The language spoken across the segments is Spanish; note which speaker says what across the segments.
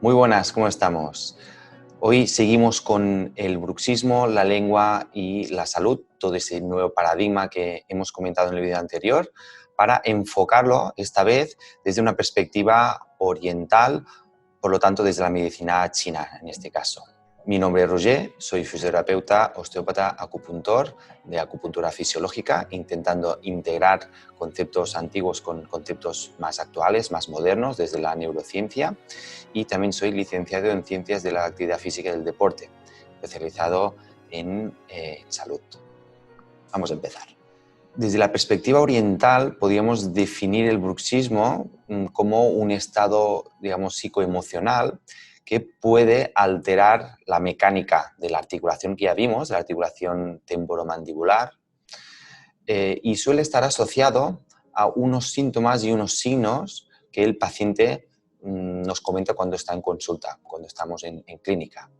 Speaker 1: Muy buenas, ¿cómo estamos? Hoy seguimos con el bruxismo, la lengua y la salud, todo ese nuevo paradigma que hemos comentado en el vídeo anterior, para enfocarlo esta vez desde una perspectiva oriental, por lo tanto desde la medicina china en este caso. Mi nombre es Roger, soy fisioterapeuta, osteópata, acupuntor de acupuntura fisiológica, intentando integrar conceptos antiguos con conceptos más actuales, más modernos, desde la neurociencia, y también soy licenciado en Ciencias de la Actividad Física y del Deporte, especializado en salud. Vamos a empezar. Desde la perspectiva oriental, podríamos definir el bruxismo como un estado, digamos, psicoemocional que puede alterar la mecánica de la articulación que ya vimos, de la articulación temporomandibular, y suele estar asociado a unos síntomas y unos signos que el paciente nos comenta cuando está en consulta, cuando estamos en clínica.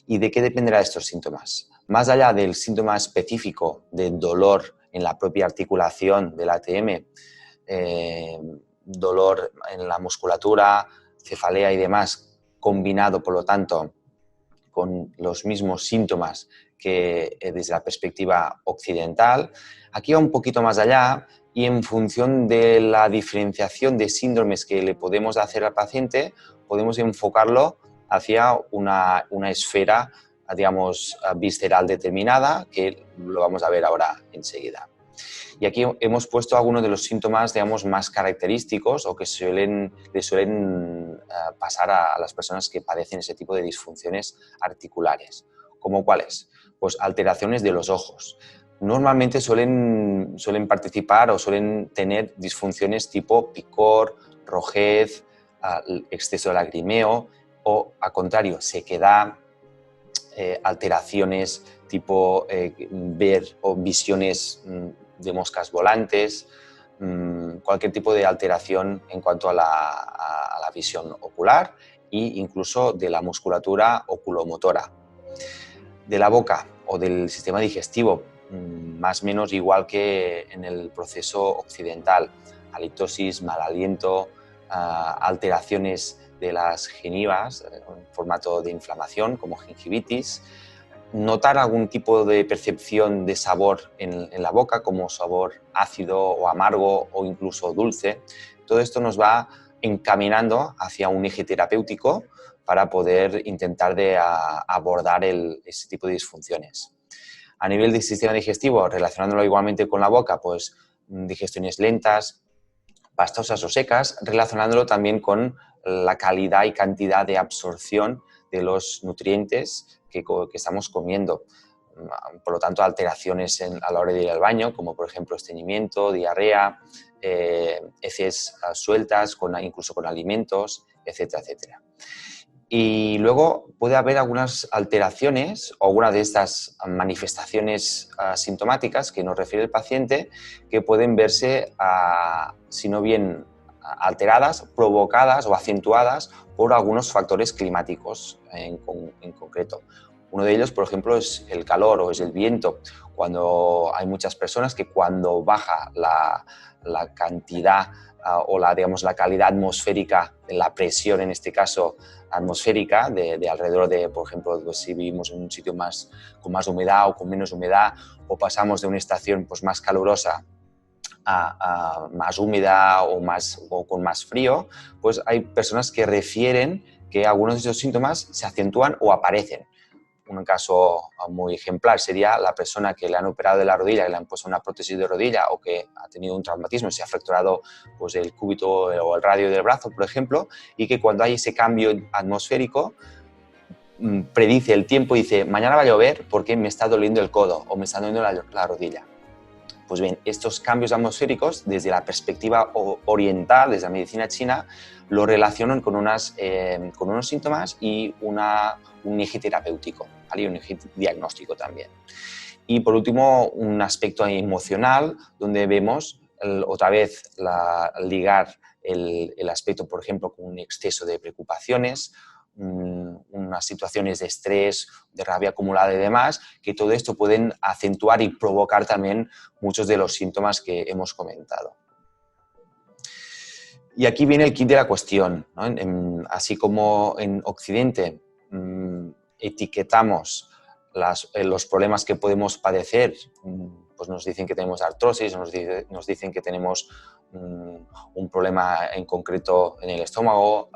Speaker 1: ¿Y de qué dependerá estos síntomas? Más allá del síntoma específico de dolor en la propia articulación del ATM, dolor en la musculatura, cefalea y demás, combinado, por lo tanto, con los mismos síntomas que desde la perspectiva occidental, aquí va un poquito más allá y en función de la diferenciación de síndromes que le podemos hacer al paciente, podemos enfocarlo hacia una esfera, digamos, visceral determinada, que lo vamos a ver ahora enseguida. Y aquí hemos puesto algunos de los síntomas, digamos, más característicos o que le suelen pasar a las personas que padecen ese tipo de disfunciones articulares. ¿Cómo cuáles? Pues alteraciones de los ojos. Normalmente suelen participar o suelen tener disfunciones tipo picor, rojez, exceso de lagrimeo o, al contrario, sequedad, alteraciones tipo ver o visiones de moscas volantes, cualquier tipo de alteración en cuanto a la visión ocular e incluso de la musculatura oculomotora. De la boca o del sistema digestivo, más o menos igual que en el proceso occidental, halitosis, mal aliento, alteraciones de las gengivas en formato de inflamación como gingivitis, notar algún tipo de percepción de sabor en la boca, como sabor ácido o amargo o incluso dulce. Todo esto nos va encaminando hacia un eje terapéutico para poder intentar abordar ese tipo de disfunciones. A nivel del sistema digestivo, relacionándolo igualmente con la boca, pues digestiones lentas, pastosas o secas, relacionándolo también con la calidad y cantidad de absorción de los nutrientes que estamos comiendo. Por lo tanto, alteraciones a la hora de ir al baño, como por ejemplo estreñimiento, diarrea, heces sueltas, incluso con alimentos, etcétera, etcétera. Y luego puede haber algunas alteraciones o alguna de estas manifestaciones sintomáticas que nos refiere el paciente que pueden verse, si no bien alteradas, provocadas o acentuadas por algunos factores climáticos en concreto. Uno de ellos, por ejemplo, es el calor o es el viento. Cuando hay muchas personas que cuando baja la cantidad o digamos, la calidad atmosférica, la presión en este caso atmosférica de alrededor de, por ejemplo, pues si vivimos en un sitio con más humedad o con menos humedad, o pasamos de una estación pues, más calurosa a más húmeda o con más frío, pues hay personas que refieren que algunos de esos síntomas se acentúan o aparecen. Un caso muy ejemplar sería la persona que le han operado de la rodilla, que le han puesto una prótesis de rodilla o que ha tenido un traumatismo y se ha fracturado pues, el cúbito o el radio del brazo, por ejemplo, y que cuando hay ese cambio atmosférico predice el tiempo y dice mañana va a llover porque me está doliendo el codo o me está doliendo la rodilla. Pues bien, estos cambios atmosféricos, desde la perspectiva oriental, desde la medicina china, lo relacionan con unos síntomas y un eje terapéutico, ¿vale? Y un eje diagnóstico también. Y por último, un aspecto emocional, donde vemos otra vez ligar el aspecto, por ejemplo, con un exceso de preocupaciones, unas situaciones de estrés, de rabia acumulada y demás, que todo esto pueden acentuar y provocar también muchos de los síntomas que hemos comentado. Y aquí viene el kit de la cuestión, ¿no? Así como en Occidente etiquetamos los problemas que podemos padecer, pues nos dicen que tenemos artrosis, nos dicen que tenemos un problema en concreto en el estómago,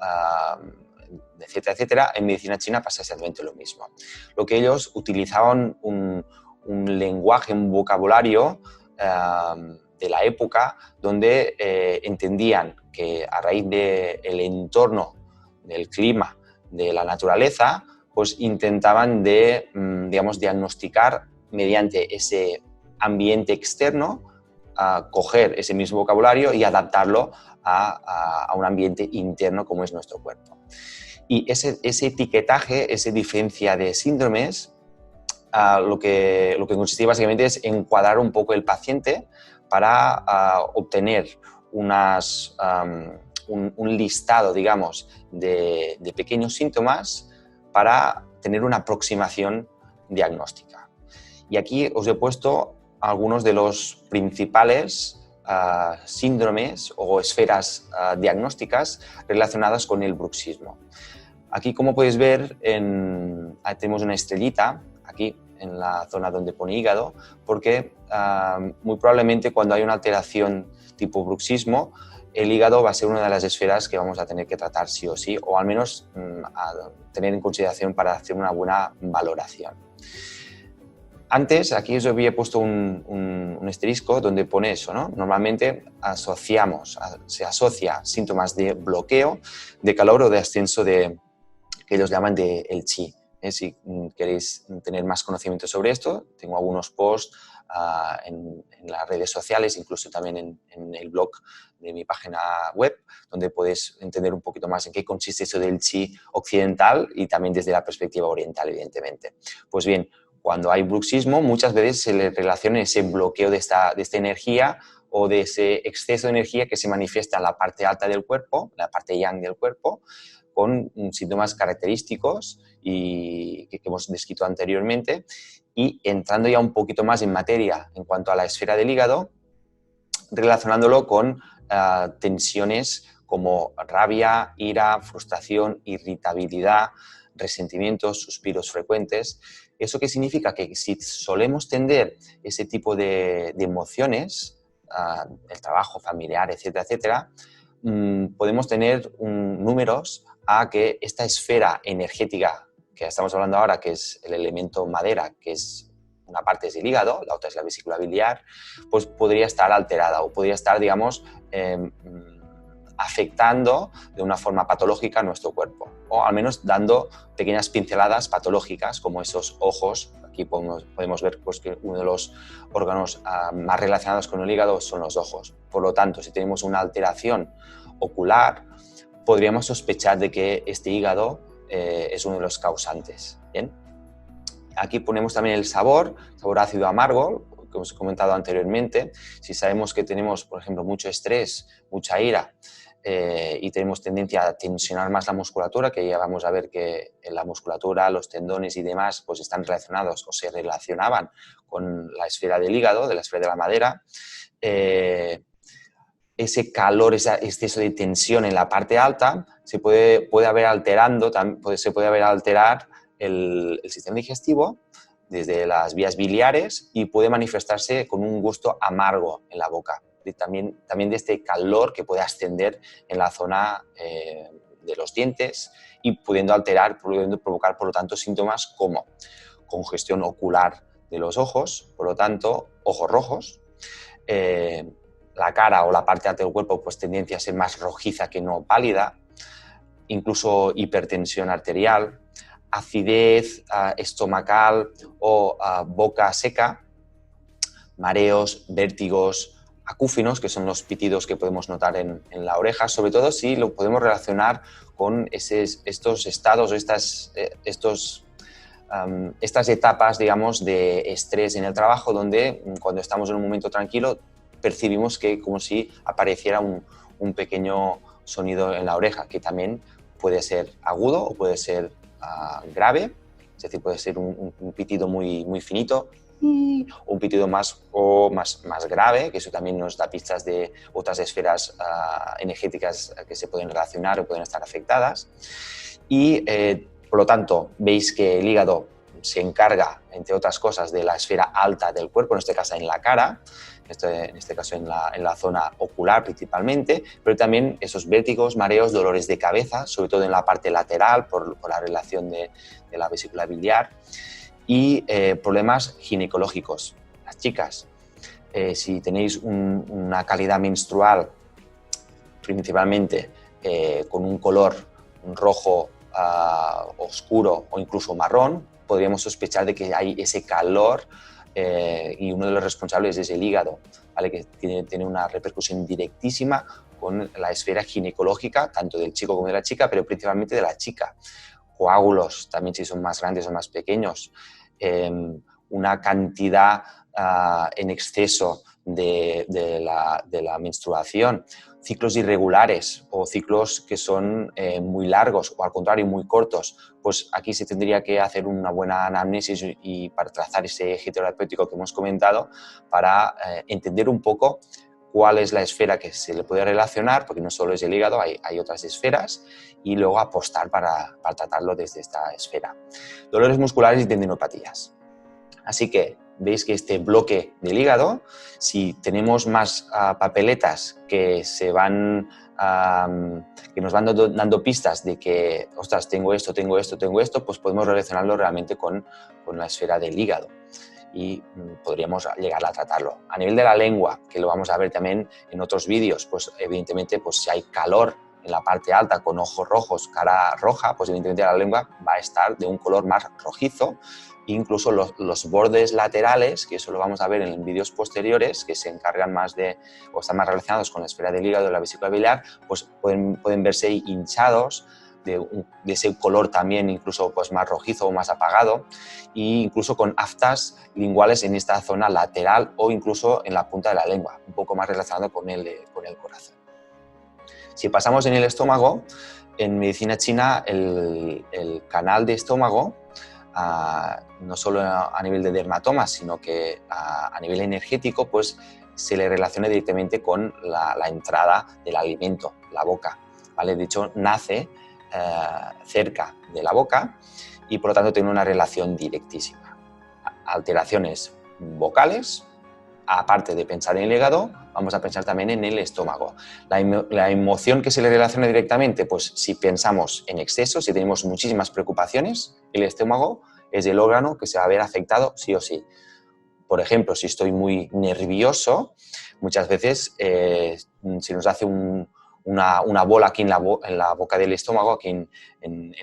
Speaker 1: etcétera, etcétera. En medicina china pasa exactamente lo mismo. Lo que ellos utilizaban un lenguaje, un vocabulario de la época donde entendían que a raíz del entorno, del clima, de la naturaleza, pues intentaban digamos, diagnosticar mediante ese ambiente externo, coger ese mismo vocabulario y adaptarlo a un ambiente interno como es nuestro cuerpo. Y ese etiquetaje, esa diferencia de síndromes, lo que consistía básicamente es encuadrar un poco el paciente para obtener un listado, digamos, de pequeños síntomas para tener una aproximación diagnóstica. Y aquí os he puesto algunos de los principales síndromes o esferas diagnósticas relacionadas con el bruxismo. Aquí, como podéis ver, tenemos una estrellita aquí en la zona donde pone hígado, porque muy probablemente cuando hay una alteración tipo bruxismo, el hígado va a ser una de las esferas que vamos a tener que tratar sí o sí, o al menos a tener en consideración para hacer una buena valoración. Antes, aquí os había puesto un asterisco donde pone eso, ¿no? Normalmente se asocia síntomas de bloqueo, de calor o de ascenso que ellos llaman de el chi. Si queréis tener más conocimiento sobre esto, tengo algunos posts en las redes sociales, incluso también en el blog de mi página web, donde podéis entender un poquito más en qué consiste eso del chi occidental y también desde la perspectiva oriental, evidentemente. Pues bien, cuando hay bruxismo, muchas veces se le relaciona ese bloqueo de esta energía o de ese exceso de energía que se manifiesta en la parte alta del cuerpo, la parte yang del cuerpo, con síntomas característicos y que hemos descrito anteriormente. Y entrando ya un poquito más en materia en cuanto a la esfera del hígado, relacionándolo con tensiones como rabia, ira, frustración, irritabilidad, resentimientos, suspiros frecuentes. ¿Eso qué significa? Que si solemos tender ese tipo de emociones, el trabajo familiar, etcétera, etcétera, podemos tener números a que esta esfera energética que estamos hablando ahora, que es el elemento madera, que es una parte es el hígado, la otra es la vesícula biliar, pues podría estar alterada o podría estar, digamos, afectando de una forma patológica a nuestro cuerpo, o al menos dando pequeñas pinceladas patológicas como esos ojos. Aquí podemos ver pues, que uno de los órganos más relacionados con el hígado son los ojos. Por lo tanto, si tenemos una alteración ocular, podríamos sospechar de que este hígado es uno de los causantes. ¿Bien? Aquí ponemos también el sabor ácido amargo, que os he comentado anteriormente. Si sabemos que tenemos, por ejemplo, mucho estrés, mucha ira, y tenemos tendencia a tensionar más la musculatura, que ya vamos a ver que la musculatura, los tendones y demás pues están relacionados o se relacionaban con la esfera del hígado, de la esfera de la madera. Ese calor, ese exceso de tensión en la parte alta se puede haber alterar el sistema digestivo desde las vías biliares y puede manifestarse con un gusto amargo en la boca. También de este calor que puede ascender en la zona de los dientes y pudiendo provocar, por lo tanto, síntomas como congestión ocular de los ojos, por lo tanto, ojos rojos, la cara o la parte alta del cuerpo pues tendencia a ser más rojiza que no pálida, incluso hipertensión arterial, acidez estomacal o boca seca, mareos, vértigos, acúfinos, que son los pitidos que podemos notar en la oreja, sobre todo si lo podemos relacionar con estos estados o estas etapas, digamos, de estrés en el trabajo, donde cuando estamos en un momento tranquilo percibimos que como si apareciera un pequeño sonido en la oreja, que también puede ser agudo o puede ser grave, es decir, puede ser un pitido muy, muy finito, o un pitido más grave, que eso también nos da pistas de otras esferas energéticas que se pueden relacionar o pueden estar afectadas. Y por lo tanto, veis que el hígado se encarga, entre otras cosas, de la esfera alta del cuerpo, en este caso en la cara, en este caso en la zona ocular principalmente, pero también esos vértigos, mareos, dolores de cabeza, sobre todo en la parte lateral por la relación de la vesícula biliar, y problemas ginecológicos. Las chicas, si tenéis una calidad menstrual principalmente con un color rojo oscuro o incluso marrón, podríamos sospechar de que hay ese calor y uno de los responsables es el hígado, ¿vale? Que tiene una repercusión directísima con la esfera ginecológica, tanto del chico como de la chica, pero principalmente de la chica. Coágulos, también si son más grandes o más pequeños, una cantidad en exceso de la menstruación, ciclos irregulares o ciclos que son muy largos o al contrario muy cortos, pues aquí se tendría que hacer una buena anamnesis y para trazar ese eje terapéutico que hemos comentado para entender un poco cuál es la esfera que se le puede relacionar, porque no solo es el hígado, hay otras esferas, y luego apostar para tratarlo desde esta esfera. Dolores musculares y tendinopatías. Así que veis que este bloque del hígado, si tenemos más papeletas que nos van dando pistas de que, ostras, tengo esto, pues podemos relacionarlo realmente con la esfera del hígado y podríamos llegar a tratarlo. A nivel de la lengua, que lo vamos a ver también en otros vídeos, pues evidentemente pues si hay calor en la parte alta con ojos rojos, cara roja, pues evidentemente la lengua va a estar de un color más rojizo. Incluso los bordes laterales, que eso lo vamos a ver en vídeos posteriores, que se encargan más o están más relacionados con la esfera del hígado y la vesícula biliar, pues pueden verse hinchados de ese color también incluso pues más rojizo o más apagado, e incluso con aftas linguales en esta zona lateral o incluso en la punta de la lengua, un poco más relacionado con el corazón. Si pasamos en el estómago, en medicina china el canal de estómago, no solo a nivel de dermatomas, sino que a nivel energético, pues se le relaciona directamente con la entrada del alimento, la boca, ¿vale? De hecho, nace cerca de la boca y por lo tanto tiene una relación directísima. Alteraciones vocales, aparte de pensar en el hígado, vamos a pensar también en el estómago. La emoción que se le relaciona directamente, pues si pensamos en exceso, si tenemos muchísimas preocupaciones, el estómago es el órgano que se va a ver afectado sí o sí. Por ejemplo, si estoy muy nervioso, muchas veces se nos hace una bola aquí en la boca del estómago, aquí en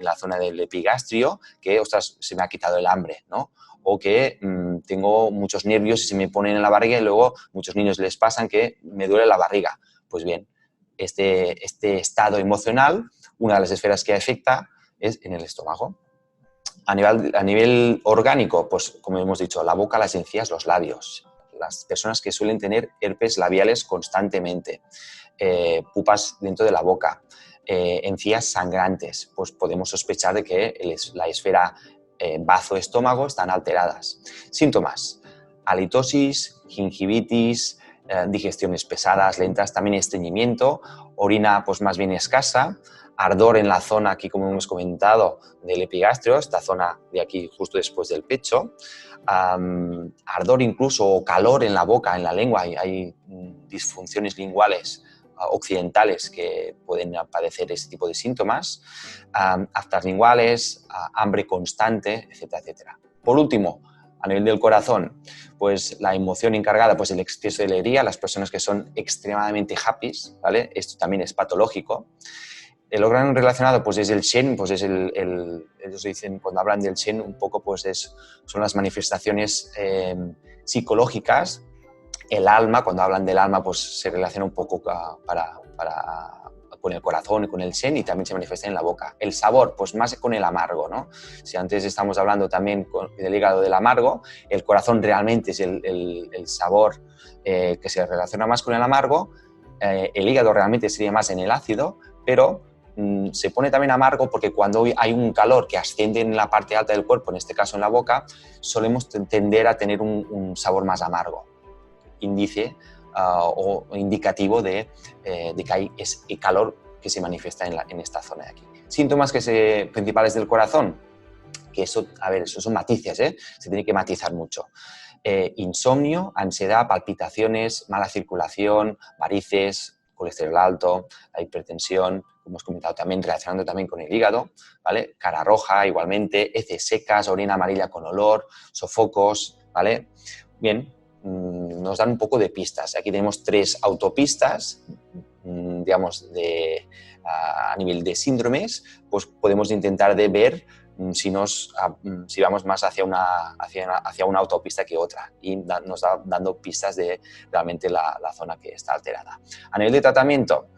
Speaker 1: la zona del epigastrio, que, ostras, se me ha quitado el hambre, ¿no? O que tengo muchos nervios y se me ponen en la barriga y luego muchos niños les pasan que me duele la barriga. Pues bien, este estado emocional, una de las esferas que afecta es en el estómago. A nivel orgánico, pues como hemos dicho, la boca, las encías, los labios. Las personas que suelen tener herpes labiales constantemente, pupas dentro de la boca, encías sangrantes, pues podemos sospechar de que la esfera bazo-estómago están alteradas. Síntomas: halitosis, gingivitis, digestiones pesadas, lentas, también estreñimiento, orina pues más bien escasa, ardor en la zona aquí, como hemos comentado, del epigastrio, esta zona de aquí justo después del pecho, ardor incluso o calor en la boca, en la lengua, hay disfunciones linguales occidentales que pueden padecer este tipo de síntomas, aftas linguales, hambre constante, etcétera, etcétera. Por último, a nivel del corazón, pues la emoción encargada, pues el exceso de alegría, las personas que son extremadamente happy, ¿vale? Esto también es patológico. El órgano relacionado pues es el Shen, pues es ellos dicen, cuando hablan del Shen, un poco pues son las manifestaciones psicológicas. El alma, cuando hablan del alma, pues se relaciona un poco con el corazón y con el Shen, y también se manifiesta en la boca. El sabor, pues más con el amargo, ¿no? Si antes estamos hablando también del hígado del amargo, el corazón realmente es el sabor que se relaciona más con el amargo, el hígado realmente sería más en el ácido, pero se pone también amargo porque cuando hay un calor que asciende en la parte alta del cuerpo, en este caso en la boca, solemos tender a tener un sabor más amargo, índice o indicativo de que hay ese calor que se manifiesta en esta zona de aquí. Síntomas principales del corazón, que eso, a ver, eso son matices, se tiene que matizar mucho. Insomnio, ansiedad, palpitaciones, mala circulación, varices, colesterol alto, la hipertensión, como hemos comentado también, relacionando también con el hígado, ¿vale? Cara roja igualmente, heces secas, orina amarilla con olor, sofocos, ¿vale? Bien, nos dan un poco de pistas. Aquí tenemos 3 autopistas, digamos, a nivel de síndromes, pues podemos intentar de ver si vamos más hacia una autopista que otra y nos da dando pistas de realmente la zona que está alterada. A nivel de tratamiento,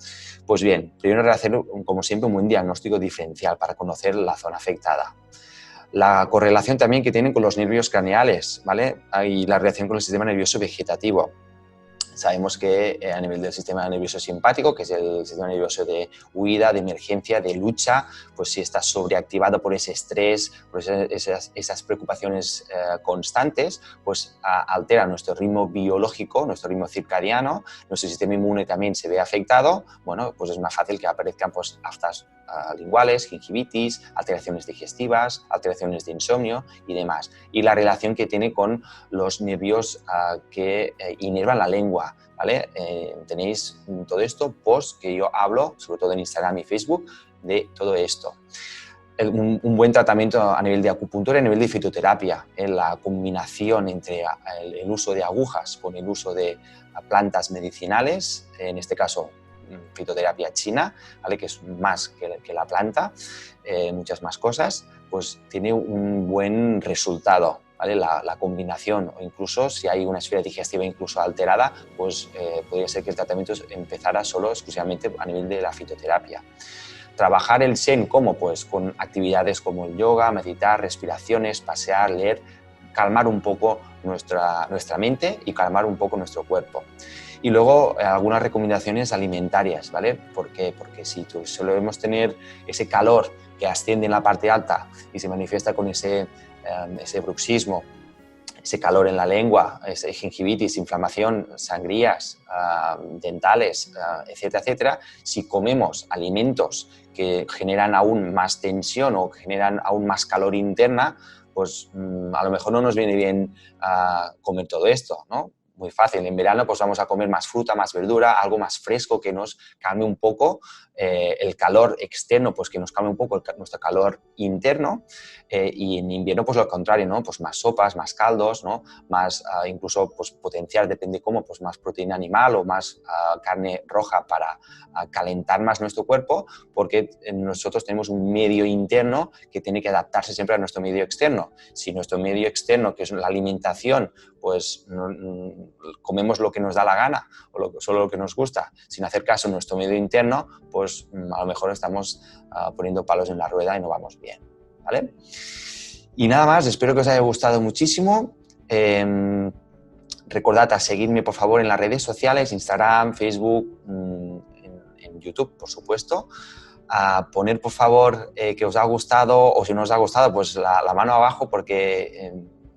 Speaker 1: pues bien, primero hacer, como siempre, un buen diagnóstico diferencial para conocer la zona afectada. La correlación también que tienen con los nervios craneales, ¿vale? Y la relación con el sistema nervioso vegetativo. Sabemos que a nivel del sistema nervioso simpático, que es el sistema nervioso de huida, de emergencia, de lucha, pues si está sobreactivado por ese estrés, por esas preocupaciones constantes, pues altera nuestro ritmo biológico, nuestro ritmo circadiano, nuestro sistema inmune también se ve afectado, bueno, pues es más fácil que aparezcan pues aftas linguales, gingivitis, alteraciones digestivas, alteraciones de insomnio y demás. Y la relación que tiene con los nervios que inervan la lengua, ¿vale? Tenéis todo esto, post que yo hablo, sobre todo en Instagram y Facebook, de todo esto. Un buen tratamiento a nivel de acupuntura y a nivel de fitoterapia, en la combinación entre el uso de agujas con el uso de plantas medicinales, en este caso fitoterapia china, ¿vale? Que es más que la planta, muchas más cosas, pues tiene un buen resultado, ¿vale? La combinación, o incluso si hay una esfera digestiva incluso alterada, pues podría ser que el tratamiento empezara solo exclusivamente a nivel de la fitoterapia. Trabajar el Zen, ¿cómo? Pues con actividades como el yoga, meditar, respiraciones, pasear, leer, calmar un poco nuestra mente y calmar un poco nuestro cuerpo. Y luego algunas recomendaciones alimentarias, ¿vale? ¿Por qué? Porque si solemos tener ese calor que asciende en la parte alta y se manifiesta con ese bruxismo, ese calor en la lengua, ese gingivitis, inflamación, sangrías dentales, etcétera, etcétera, si comemos alimentos que generan aún más tensión o generan aún más calor interna, pues a lo mejor no nos viene bien comer todo esto, ¿no? Muy fácil, en verano pues vamos a comer más fruta, más verdura, algo más fresco que nos calme un poco el calor externo, pues que nos calme un poco nuestro calor interno, y en invierno pues lo contrario, ¿no? Pues más sopas, más caldos, ¿no? Más incluso pues potenciar, depende cómo, pues más proteína animal o más carne roja para calentar más nuestro cuerpo, porque nosotros tenemos un medio interno que tiene que adaptarse siempre a nuestro medio externo. Si nuestro medio externo, que es la alimentación, pues comemos lo que nos da la gana o solo lo que nos gusta, sin hacer caso a nuestro medio interno, pues a lo mejor estamos poniendo palos en la rueda y no vamos bien, ¿vale? Y nada más, espero que os haya gustado muchísimo. Recordad a seguirme, por favor, en las redes sociales, Instagram, Facebook, en YouTube, por supuesto. A poner, por favor, que os ha gustado, o si no os ha gustado, pues la mano abajo, porque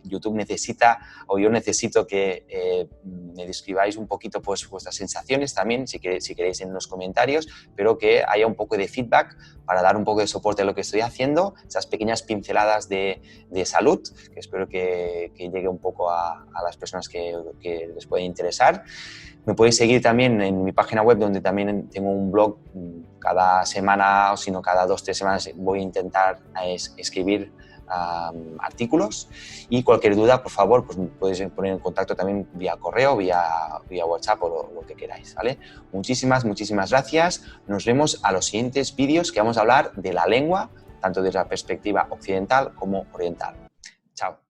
Speaker 1: YouTube necesita, o yo necesito que me describáis un poquito pues vuestras sensaciones también, si queréis en los comentarios, pero que haya un poco de feedback para dar un poco de soporte a lo que estoy haciendo, esas pequeñas pinceladas de salud, que espero que llegue un poco a las personas que les puede interesar. Me podéis seguir también en mi página web, donde también tengo un blog. Cada semana, o si no cada 2 o 3 semanas, voy a intentar escribir artículos, y cualquier duda, por favor, pues me podéis poner en contacto también vía correo, vía WhatsApp o lo que queráis, ¿vale? Muchísimas gracias. Nos vemos a los siguientes vídeos, que vamos a hablar de la lengua, tanto desde la perspectiva occidental como oriental. Chao.